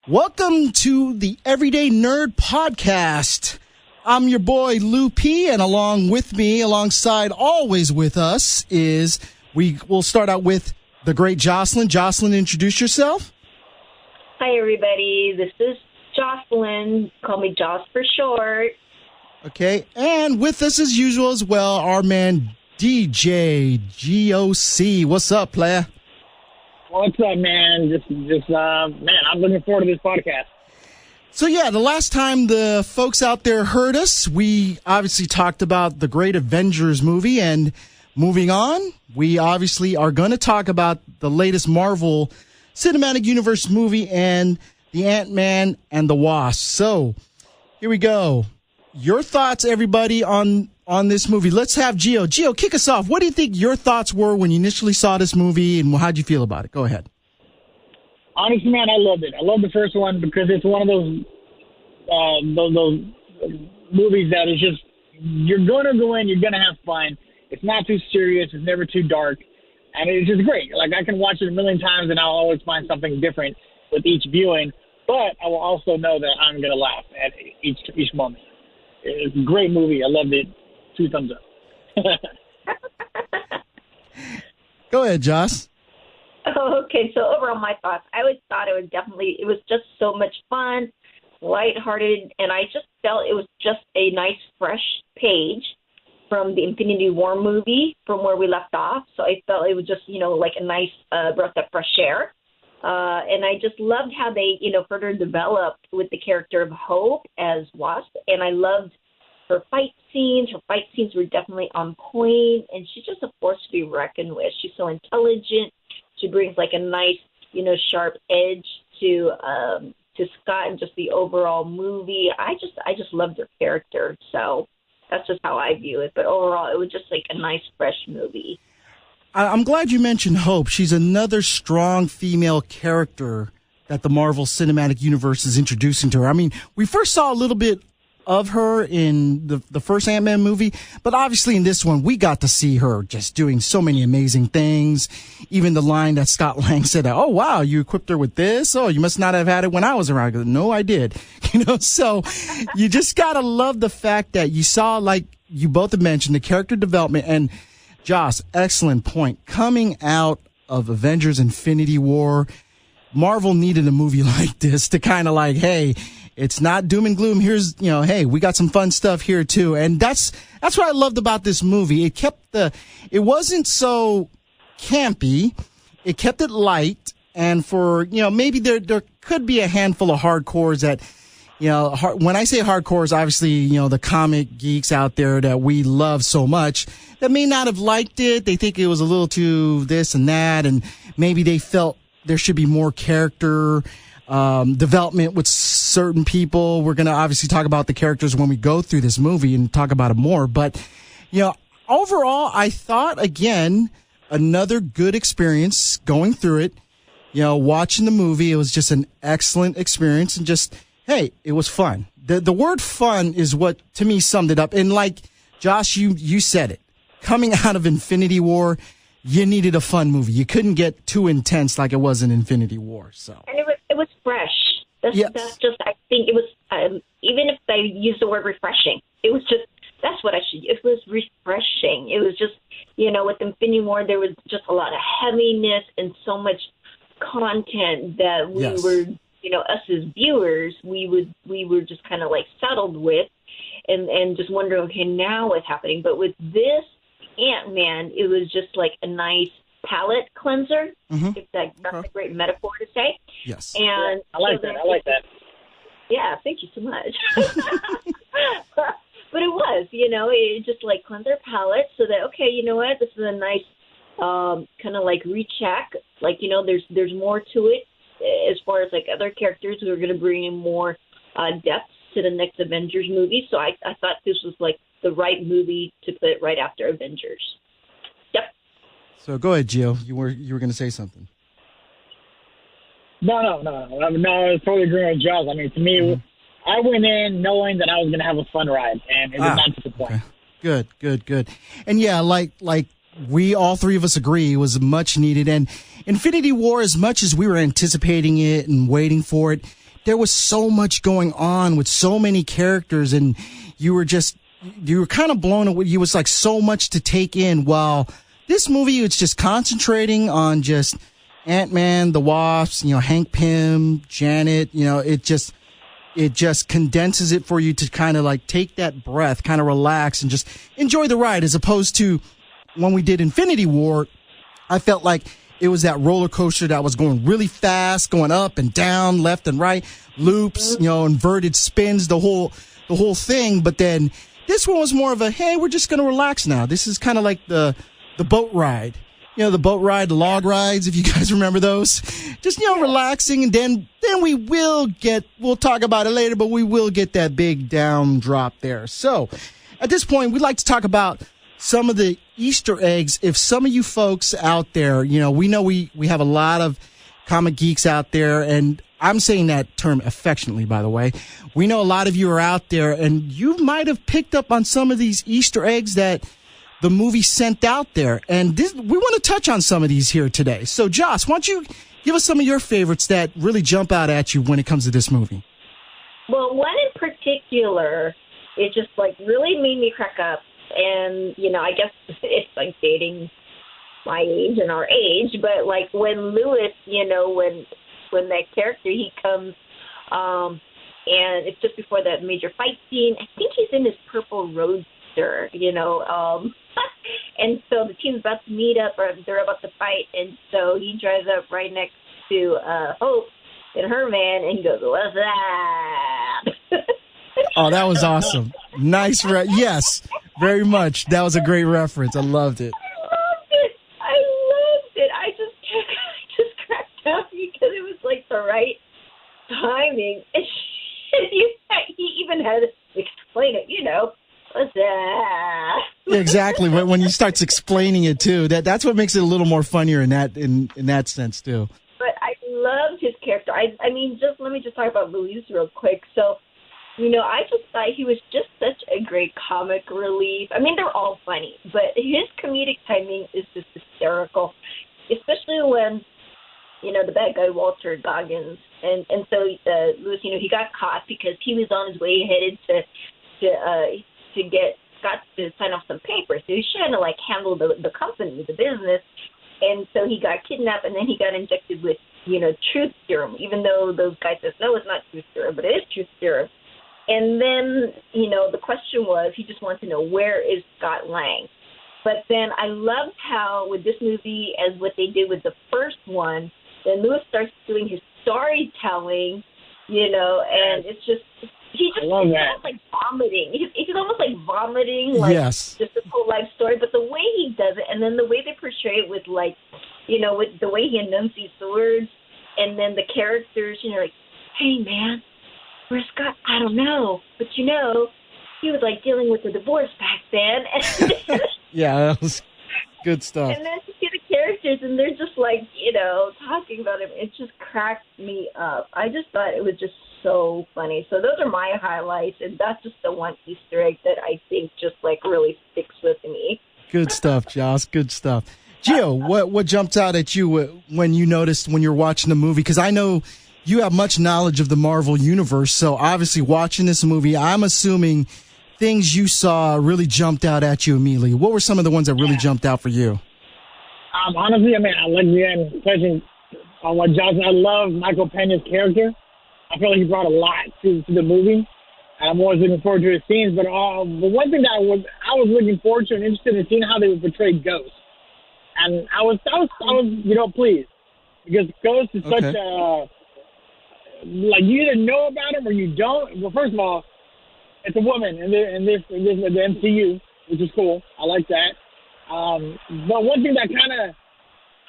Welcome to the Everyday Nerd Podcast. I'm your boy Lou P, and alongside always with us we'll start out with the great Jocelyn. Jocelyn, introduce yourself. Hi, everybody. This is Jocelyn. Call me Joss for short. Okay, and with us as usual as well, our man DJ GOC. What's up, player? What's up, man? I'm looking forward to this podcast. So, yeah, the last time the folks out there heard us, we obviously talked about the great Avengers movie. And moving on, we obviously are going to talk about the latest Marvel Cinematic Universe movie and the Ant-Man and the Wasp. So, here we go. Your thoughts, everybody, on this movie. Let's have Gio. Gio, kick us off. What do you think your thoughts were when you initially saw this movie, and how'd you feel about it? Go ahead. Honestly, man, I loved it. I love the first one because it's one of those movies that is just, you're going to go in, you're going to have fun. It's not too serious. It's never too dark. And it's just great. Like, I can watch it a million times, and I'll always find something different with each viewing. But I will also know that I'm going to laugh at each moment. It's a great movie. I loved it. 2 thumbs up. Go ahead, Joss. Okay, so overall, my thoughts. I always thought it was just so much fun, lighthearted, and I just felt it was just a nice, fresh page from the Infinity War movie from where we left off. So I felt it was just, like a nice breath of fresh air. And I just loved how they, further developed with the character of Hope as Wasp. And I loved her fight scenes. Her fight scenes were definitely on point. And she's just a force to be reckoned with. She's so intelligent. She brings like a nice, sharp edge to Scott and just the overall movie. I just loved her character. So that's just how I view it. But overall, it was just like a nice, fresh movie. I'm glad you mentioned Hope. She's another strong female character that the Marvel Cinematic Universe is introducing to her. I mean, we first saw a little bit of her in the first Ant-Man movie, but obviously in this one, we got to see her just doing so many amazing things. Even the line that Scott Lang said, "Oh, wow, you equipped her with this? Oh, you must not have had it when I was around." I go, "No, I did." So you just got to love the fact that you saw, like you both have mentioned, the character development. And Joss, excellent point. Coming out of Avengers Infinity War, Marvel needed a movie like this to kind of like, hey, it's not doom and gloom. Here's, hey, we got some fun stuff here too. And that's what I loved about this movie. It wasn't so campy. It kept it light. And for, maybe there could be a handful of hardcores that, when I say hardcores, obviously, the comic geeks out there that we love so much that may not have liked it. They think it was a little too this and that. And maybe they felt there should be more character development with certain people. We're going to obviously talk about the characters when we go through this movie and talk about it more. But, overall, I thought, again, another good experience going through it. Watching the movie, it was just an excellent experience. And just, hey, it was fun. The word fun is what, to me, summed it up. And like, Josh, you said it. Coming out of Infinity War, you needed a fun movie. You couldn't get too intense like it was in Infinity War. So. And it was fresh. That's just, I think it was, even if I use the word refreshing, it was just, it was refreshing. It was just, with Infinity War, there was just a lot of heaviness and so much content that we were, us as viewers, we were just kind of like settled with and just wondering, okay, now what's happening? But with this Ant-Man, it was just like a nice palate cleanser, if that's a great metaphor to say. Yes. And I like that. Yeah, thank you so much. But it was, it just like cleansed our palate so that, okay, you know what, this is a nice kind of like recheck. Like, there's more to it as far as like other characters who are going to bring in more depth to the next Avengers movie. So I thought this was like the right movie to put right after Avengers. Yep. So go ahead, Gio. You were going to say something. No. I was totally agreeing with Josh. I mean, to me, I went in knowing that I was going to have a fun ride, and it did not disappoint. Okay. Good. And yeah, like we all three of us agree, it was much needed. And Infinity War, as much as we were anticipating it and waiting for it, there was so much going on with so many characters, and you were kind of blown away. You was like so much to take in, while this movie, it's just concentrating on just Ant-Man, the Wasp, Hank Pym, Janet, it just condenses it for you to kind of like take that breath, kind of relax and just enjoy the ride, as opposed to when we did Infinity War. I felt like it was that roller coaster that was going really fast, going up and down, left and right, loops, inverted spins, the whole thing. But then this one was more of a, hey, we're just going to relax now. This is kind of like the boat ride. The boat ride, the log rides, if you guys remember those. Just, relaxing, and then we'll talk about it later, but we will get that big down drop there. So at this point, we'd like to talk about some of the Easter eggs. If some of you folks out there, we know we have a lot of comic geeks out there, and I'm saying that term affectionately, by the way. We know a lot of you are out there, and you might have picked up on some of these Easter eggs that the movie sent out there. And we want to touch on some of these here today. So, Joss, why don't you give us some of your favorites that really jump out at you when it comes to this movie? Well, one in particular, it just like really made me crack up. And, I guess it's like dating my age and our age, but like when Lewis, when that character, he comes, and it's just before that major fight scene. I think he's in his purple roadster, and so the team's about to meet up, or they're about to fight, and so he drives up right next to Hope in her van, and he goes, "What's that?" Oh, that was awesome. Nice. Yes, very much. That was a great reference. I loved it. I loved it. I just cracked up because it was like the right timing. And he even had to explain it, What's that? Exactly. When he starts explaining it too, that's what makes it a little more funnier in that sense too. But I loved his character. I mean, let me talk about Luis real quick. So, I just thought he was just such a great comic relief. I mean, they're all funny, but his comedic timing is just hysterical, especially when, the bad guy, Walter Goggins, and so Luis, he got caught because he was on his way headed to get Scott to sign off some papers. So he was trying to handle the company, the business, and so he got kidnapped, and then he got injected with, truth serum, even though those guys says, no, it's not truth serum, but it is truth serum. And then, the question was, he just wanted to know, where is Scott Lang? But then I loved how, with this movie, as what they did with the first one, then Lewis starts doing his storytelling, and it's just, he's almost like vomiting. He's almost like vomiting, yes, just a whole life story. But the way he does it, and then the way they portray it with, with the way he enunciates the words, and then the characters, hey, man, where's Scott? I don't know. But, he was, dealing with the divorce back then. Yeah, that was good stuff. And then you see the characters, and they're just, talking about him. It just cracked me up. I just thought it was just so funny. So those are my highlights, and that's just the one Easter egg that I think just, really sticks with me. Good stuff, Joss. Good stuff. Gio, what jumped out at you when you noticed when you're watching the movie? Because I know you have much knowledge of the Marvel Universe, so obviously watching this movie, I'm assuming things you saw really jumped out at you immediately. What were some of the ones that really jumped out for you? Honestly, I like touching on what Johnson. I love Michael Pena's character. I feel like he brought a lot to the movie. I'm always looking forward to his scenes, but the one thing that I was looking forward to and interested in seeing how they would portray Ghost, and I was pleased, because Ghost is such a, you either know about him or you don't. Well, first of all, it's a woman in the MCU, which is cool. I like that. But one thing that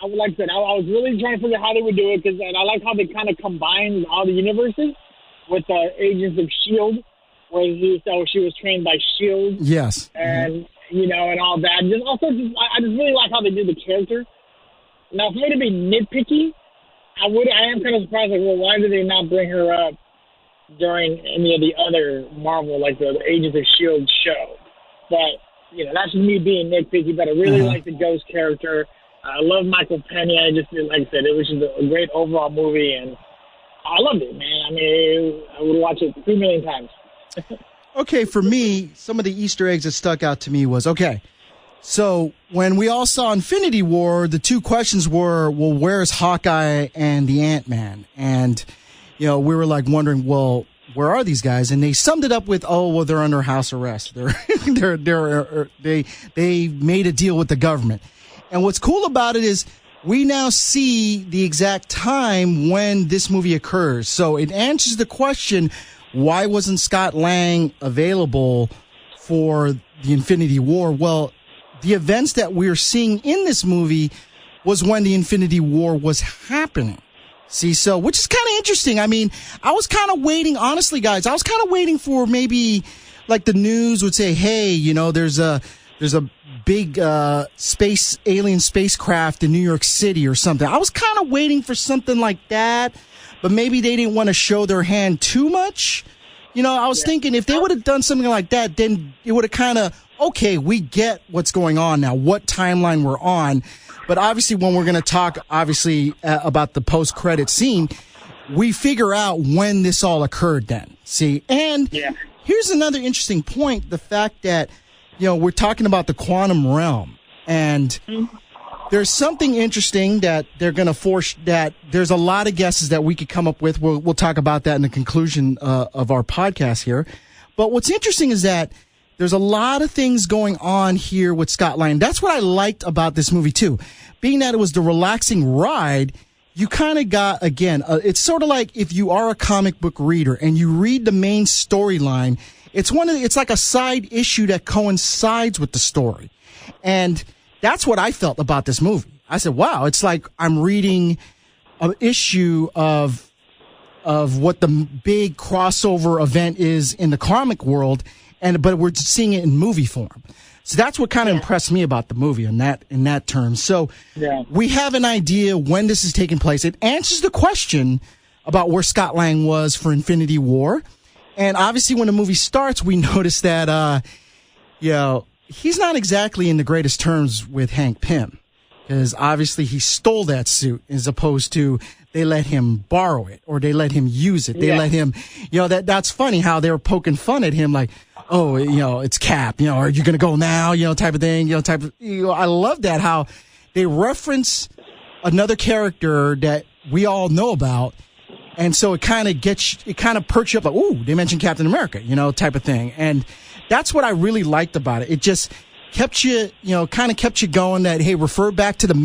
I was really trying to figure out how they would do it, because I like how they kind of combine all the universes with Agents of S.H.I.E.L.D., where she was trained by S.H.I.E.L.D. Yes. And, and all that. I just really like how they do the character. Now, for me to be nitpicky, I am kind of surprised, why did they not bring her up during any of the other Marvel, the Agents of S.H.I.E.L.D. show? But, that's just me being nitpicky, but I really like the Ghost character. I love Michael Pena. Just like I said, it was just a great overall movie, and I loved it, man. I mean, I would watch it 3 million times. Okay, for me, some of the Easter eggs that stuck out to me was, okay, so when we all saw Infinity War, the two questions were, well, where's Hawkeye and the Ant-Man? And, we were like wondering, well, where are these guys? And they summed it up with, oh, well, they're under house arrest. They made a deal with the government. And what's cool about it is we now see the exact time when this movie occurs. So it answers the question, why wasn't Scott Lang available for the Infinity War? Well, the events that we're seeing in this movie was when the Infinity War was happening. See, so, which is kind of interesting. I mean, I was kind of waiting, honestly, guys, I was kind of waiting for maybe like the news would say, hey, there's a big alien spacecraft in New York City or something. I was kind of waiting for something like that, but maybe they didn't want to show their hand too much. I was thinking if they would have done something like that, then it would have kind of, okay, we get what's going on now, what timeline we're on. But obviously, when we're going to talk, about the post-credit scene, we figure out when this all occurred then. See? And here's another interesting point, the fact that, we're talking about the quantum realm. And there's something interesting that they're going to force, that there's a lot of guesses that we could come up with. We'll talk about that in the conclusion of our podcast here. But what's interesting is that there's a lot of things going on here with Scott Lang. That's what I liked about this movie, too. Being that it was the relaxing ride, you kind of got, again, it's sort of like if you are a comic book reader and you read the main storyline, it's like a side issue that coincides with the story. And that's what I felt about this movie. I said, wow, it's like I'm reading an issue of what the big crossover event is in the comic world, but we're seeing it in movie form. So that's what kind of impressed me about the movie in that term. So we have an idea when this is taking place. It answers the question about where Scott Lang was for Infinity War. And obviously when the movie starts, we notice that, he's not exactly in the greatest terms with Hank Pym. Because obviously he stole that suit as opposed to they let him borrow it or they let him use it. They let him, that's funny how they were poking fun at him like, oh, it's Cap, are you going to go now? Type of thing, I love that how they reference another character that we all know about. And so it kind of perks you up like, ooh, they mentioned Captain America, type of thing. And that's what I really liked about it. It just kept you, kept you going that, hey, refer back to that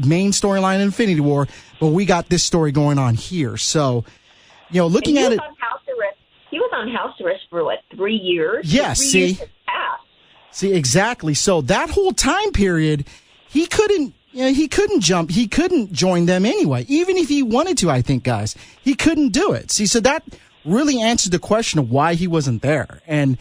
main storyline in Infinity War, but we got this story going on here. So, looking at it. He was on house arrest for 3 years? Yes, see, exactly. So that whole time period, he couldn't jump. He couldn't join them anyway. Even if he wanted to, I think, guys, he couldn't do it. See, so that really answered the question of why he wasn't there. And,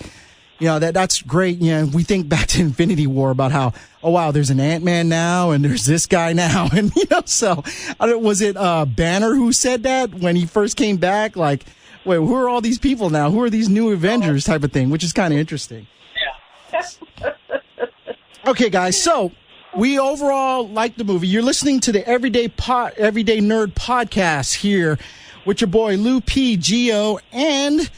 that's great. We think back to Infinity War about how, oh, wow, there's an Ant-Man now and there's this guy now. And, so was it Banner who said that when he first came back? Like, wait, who are all these people now? Who are these new Avengers type of thing, which is kind of interesting. Yeah. Okay, guys. So we overall like the movie. You're listening to the Everyday Nerd podcast here with your boy Lou P, Gio, and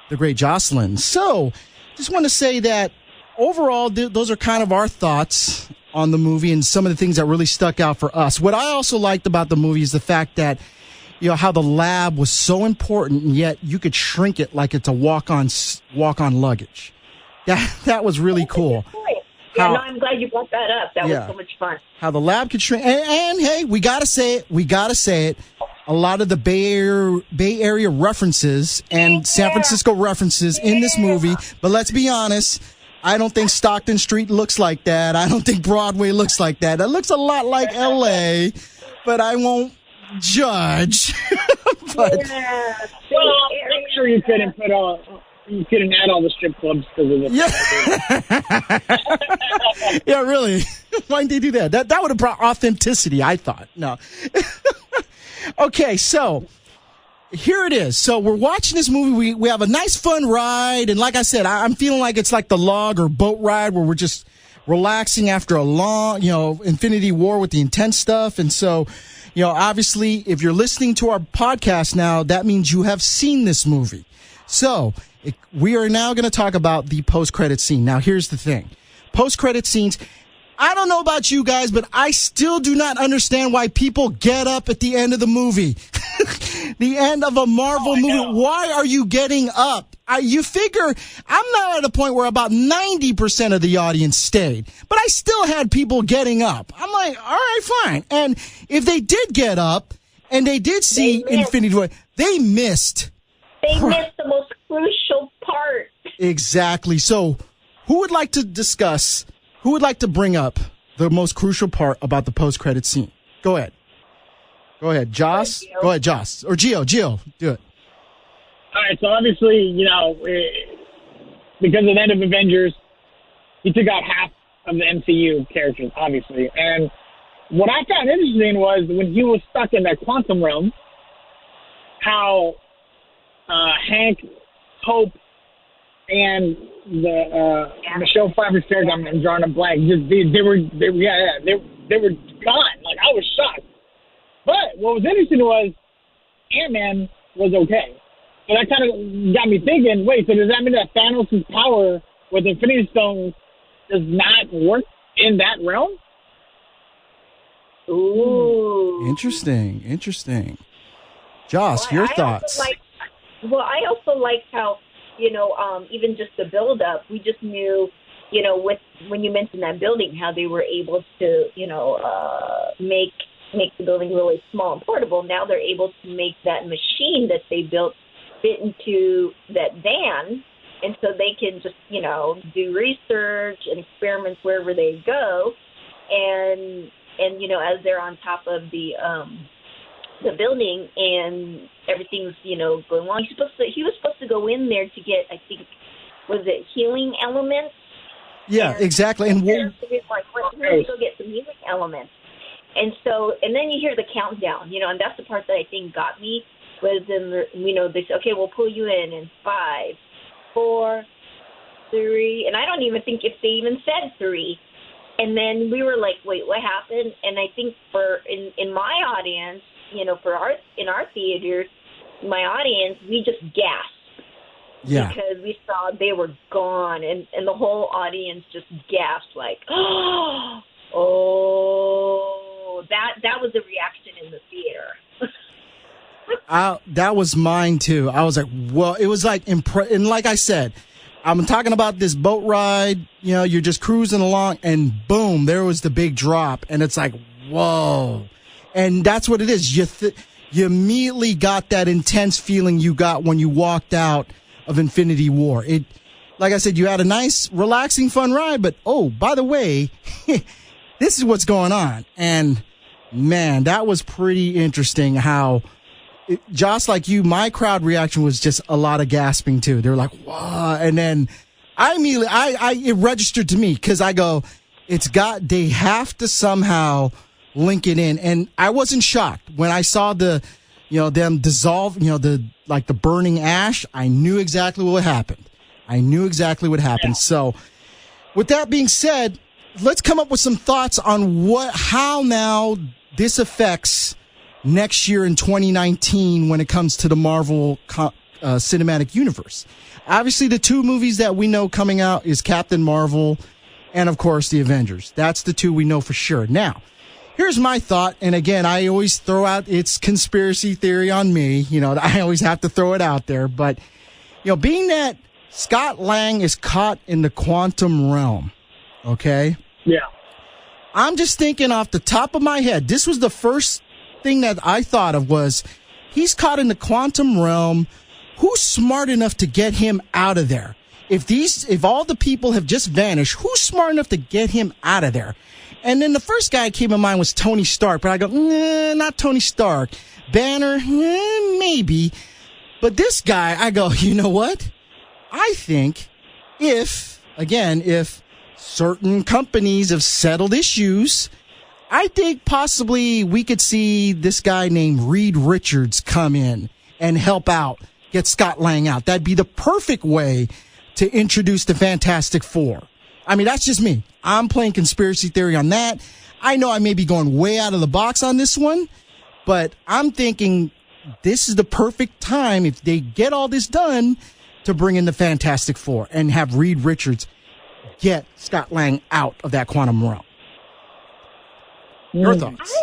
the great Jocelyn. So just want to say that overall, those are kind of our thoughts on the movie and some of the things that really stuck out for us. What I also liked about the movie is the fact that how the lab was so important, and yet you could shrink it like it's a walk-on luggage. That was really cool. I'm glad you brought that up. That was so much fun. How the lab could shrink, and hey, we gotta say it. A lot of the Bay Area references and San Francisco references in this movie. But let's be honest, I don't think Stockton Street looks like that. I don't think Broadway looks like that. It looks a lot like L.A., but I won't judge. But I'm sure you couldn't add all the strip clubs because of the yeah, really. Why didn't they do that? That would have brought authenticity, I thought. No. Okay, so here it is. So we're watching this movie. We have a nice fun ride, and like I said, I'm feeling like it's like the log or boat ride where we're just relaxing after a long, Infinity War with the intense stuff. And so, obviously, if you're listening to our podcast now, that means you have seen this movie. So we are now going to talk about the post-credit scene. Now, here's the thing. Post-credit scenes, I don't know about you guys, but I still do not understand why people get up at the end of the movie. The end of a Marvel movie. Why are you getting up? You figure I'm now at a point where about 90% of the audience stayed, but I still had people getting up. I'm like, all right, fine. And if they did get up and they did see Infinity War, they missed. They missed the most crucial part. Exactly. So who would like to discuss, who would like to bring up the most crucial part about the post-credit scene? Go ahead. Go ahead, Joss. Go ahead, Joss. Or Gio. Gio, do it. All right, so obviously, because of the end of Avengers, he took out half of the MCU characters, obviously. And what I found interesting was when he was stuck in that quantum realm, how Hank, Hope, and Michelle Pfeiffer's character, I'm drawing a blank. They were gone. Like, I was shocked. But what was interesting was Ant-Man was okay. So that kind of got me thinking, wait, so does that mean that Thanos' power with Infinity Stones does not work in that realm? Ooh. Interesting. Joss, your thoughts? I also liked how, even just the build-up, we just knew, when you mentioned that building, how they were able to, make the building really small and portable. Now they're able to make that machine that they built fit into that van, and so they can just, do research and experiments wherever they go, and as they're on top of the building and everything's, going along. He was supposed to go in there to get, I think, was it healing elements? Yeah, exactly. And we're going to go get some healing elements. And then you hear the countdown, and that's the part that I think got me, was they said, okay, we'll pull you in 5, 4, 3, and I don't even think if they even said 3. And then we were like, wait, what happened? And I think in my audience, in our theaters, my audience, we just gasped. Yeah. Because we saw they were gone, and the whole audience just gasped like, oh, that was the reaction in the theater. That was mine too. I was like, well, it was like, and like I said, I'm talking about this boat ride, you're just cruising along and boom, there was the big drop. And it's like, whoa. And that's what it is. You immediately got that intense feeling you got when you walked out of Infinity War. Like I said, you had a nice, relaxing, fun ride, but oh, by the way, this is what's going on. And man, that was pretty interesting how, just like you, my crowd reaction was just a lot of gasping too. They were like, "Wow!" And then it registered to me because I go, they have to somehow link it in. And I wasn't shocked when I saw them dissolve, the burning ash. I knew exactly what happened. Yeah. So, with that being said, let's come up with some thoughts on how now this affects next year in 2019 when it comes to the Marvel Cinematic Universe. Obviously, the two movies that we know coming out is Captain Marvel and, of course, the Avengers. That's the two we know for sure. Now, here's my thought, and again, I always throw out it's conspiracy theory on me. I always have to throw it out there. But, being that Scott Lang is caught in the quantum realm, okay? Yeah. I'm just thinking off the top of my head, this was the first thing that I thought of was he's caught in the quantum realm. Who's smart enough to get him out of there? If all the people have just vanished, who's smart enough to get him out of there? And then the first guy that came in mind was Tony Stark, but I go, not Tony Stark. Banner, maybe. But this guy, I go, you know what? I think if certain companies have settled issues, I think possibly we could see this guy named Reed Richards come in and help out, get Scott Lang out. That'd be the perfect way to introduce the Fantastic Four. I mean, that's just me. I'm playing conspiracy theory on that. I know I may be going way out of the box on this one, But I'm thinking this is the perfect time, if they get all this done, to bring in the Fantastic Four and have Reed Richards get Scott Lang out of that quantum realm. Your thoughts?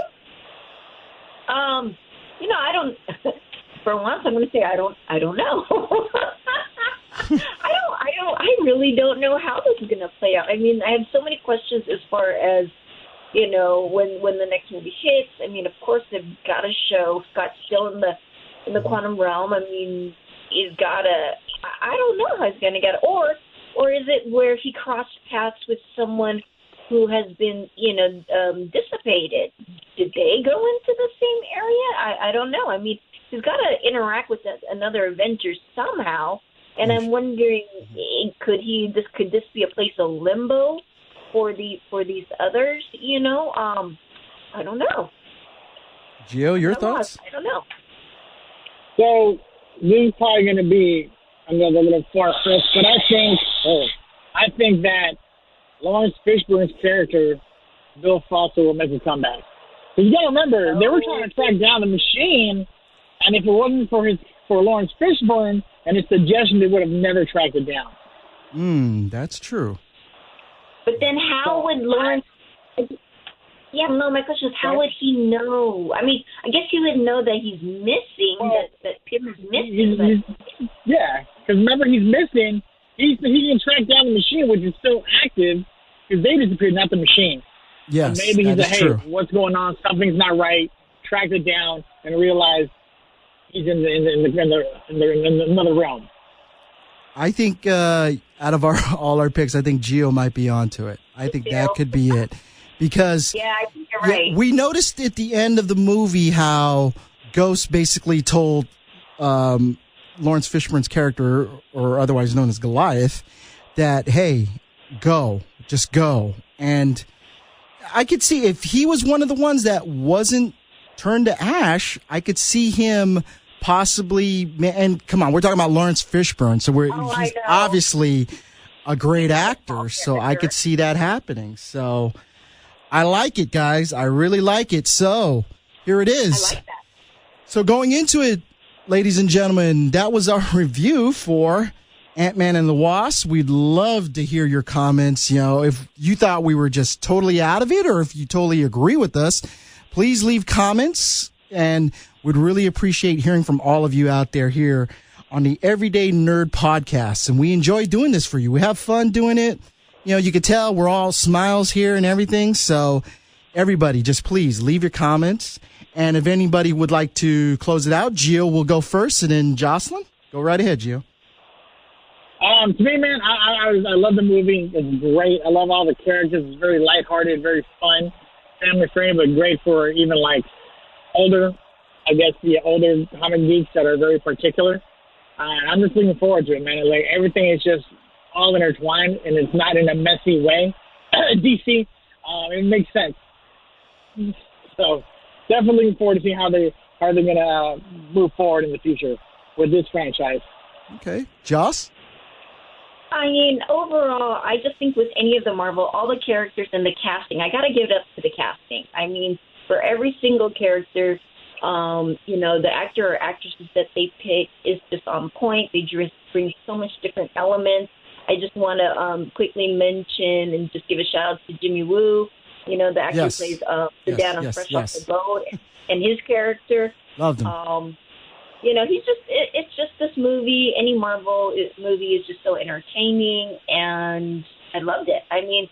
I don't. For once, I'm going to say I don't know. I really don't know how this is going to play out. I mean, I have so many questions as far as, when the next movie hits. I mean, of course, they've got to show Scott's still in the quantum realm. I mean, he's got to. I don't know how he's going to get it. Or is it where he crossed paths with someone who has been, dissipated? Did they go into the same area? I don't know. I mean, he's got to interact with another Avengers somehow, and I'm wondering, could this be a place of limbo for these others? I don't know. Gio, your thoughts? I don't know. So this is probably going to be another little far-fetched, but I think that Lawrence Fishburne's character, Bill Foster, will make a comeback. Because you got to remember, they were trying to track down the machine, and if it wasn't for Lawrence Fishburne and his suggestion, they would have never tracked it down. That's true. But then how would Lawrence... my question is, how would he know? I mean, I guess he would know that he's missing, that Pym is missing. Because remember, he's missing. He can track down the machine, which is still active, because they disappeared, not the machine. Yes, so maybe he's like, hey, true. What's going on? Something's not right. Track it down and realize he's in another realm. I think out of all our picks, I think Gio might be onto it. I think that could be it. Because I think you're right. We noticed at the end of the movie how Ghost basically told Lawrence Fishburne's character, or otherwise known as Goliath, that, hey, just go. And I could see if he was one of the ones that wasn't turned to ash, I could see him possibly, and come on, we're talking about Lawrence Fishburne, so he's obviously a great actor, so I could see that happening. So I like it, guys. I really like it. So here it is. I like that. So going into it, ladies and gentlemen, that was our review for Ant-Man and the Wasp. We'd love to hear your comments. If you thought we were just totally out of it, or if you totally agree with us, please leave comments, and we'd really appreciate hearing from all of you out there here on the Everyday Nerd Podcast. And we enjoy doing this for you. We have fun doing it. You can tell we're all smiles here and everything. So everybody, just please leave your comments. And if anybody would like to close it out, Gio will go first, and then Jocelyn. Go right ahead, Gio. To me, man, I love the movie. It's great. I love all the characters. It's very lighthearted, very fun, family friendly, but great for even older comic geeks that are very particular. I'm just looking forward to it, man. Everything is just all intertwined, and it's not in a messy way. DC, it makes sense. So definitely looking forward to seeing how they're going to move forward in the future with this franchise. Okay, Joss. I mean, overall, I just think with any of the Marvel, all the characters and the casting, I got to give it up to the casting. I mean, for every single character, the actor or actresses that they pick is just on point. They just bring so much different elements. I just want to quickly mention and just give a shout out to Jimmy Woo. The actor who plays the dad on Fresh Off the Boat, and his character. Loved him. It's just this movie. Any Marvel movie is just so entertaining, and I loved it. I mean,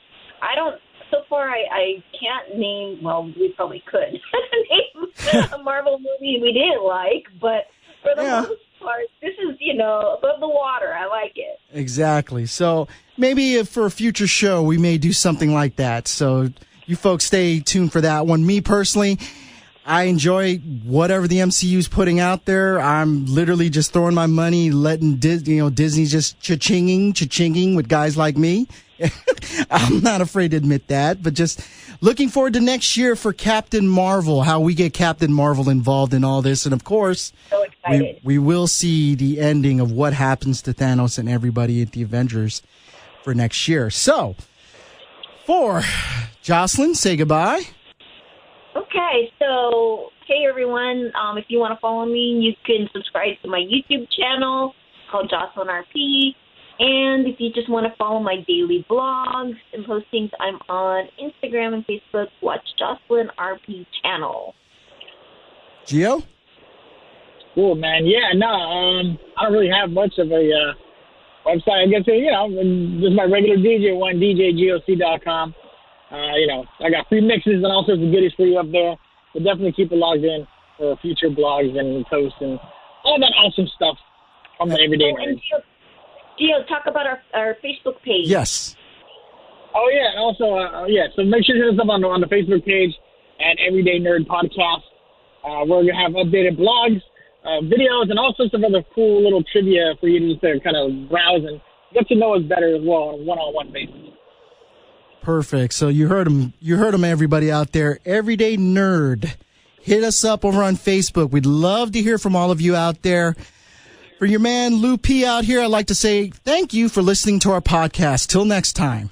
so far I can't name, well, we probably could name a Marvel movie we didn't like, but for the most part, this is, above the water. I like it. Exactly. So maybe for a future show, we may do something like that. So you folks stay tuned for that one. Me personally, I enjoy whatever the MCU is putting out there. I'm literally just throwing my money, letting Disney just cha-chinging with guys like me. I'm not afraid to admit that, but just looking forward to next year for Captain Marvel, how we get Captain Marvel involved in all this. And of course, so excited. We will see the ending of what happens to Thanos and everybody at the Avengers for next year. So for Jocelyn, say goodbye. Okay, so hey everyone, if you want to follow me, you can subscribe to my YouTube channel called Jocelyn RP. And if you just want to follow my daily blogs and postings, I'm on Instagram and Facebook. Watch Jocelyn RP channel. Gio? Cool, man. Yeah, no, I don't really have much of a website. I guess, just my regular DJ one, djgoc.com. I got free mixes and all sorts of goodies for you up there. So definitely keep it logged in for future blogs and posts and all that awesome stuff from the Everyday Nerd. Gio, talk about our Facebook page. Yes. Oh, yeah, and also, so make sure to hit us up on the Facebook page at Everyday Nerd Podcast. We're going to have updated blogs, videos, and all sorts of other cool little trivia for you to just kind of browse and get to know us better as well on a one-on-one basis. Perfect. So you heard him. You heard him, everybody out there. Everyday Nerd. Hit us up over on Facebook. We'd love to hear from all of you out there. For your man, Lou P. out here, I'd like to say thank you for listening to our podcast. Till next time.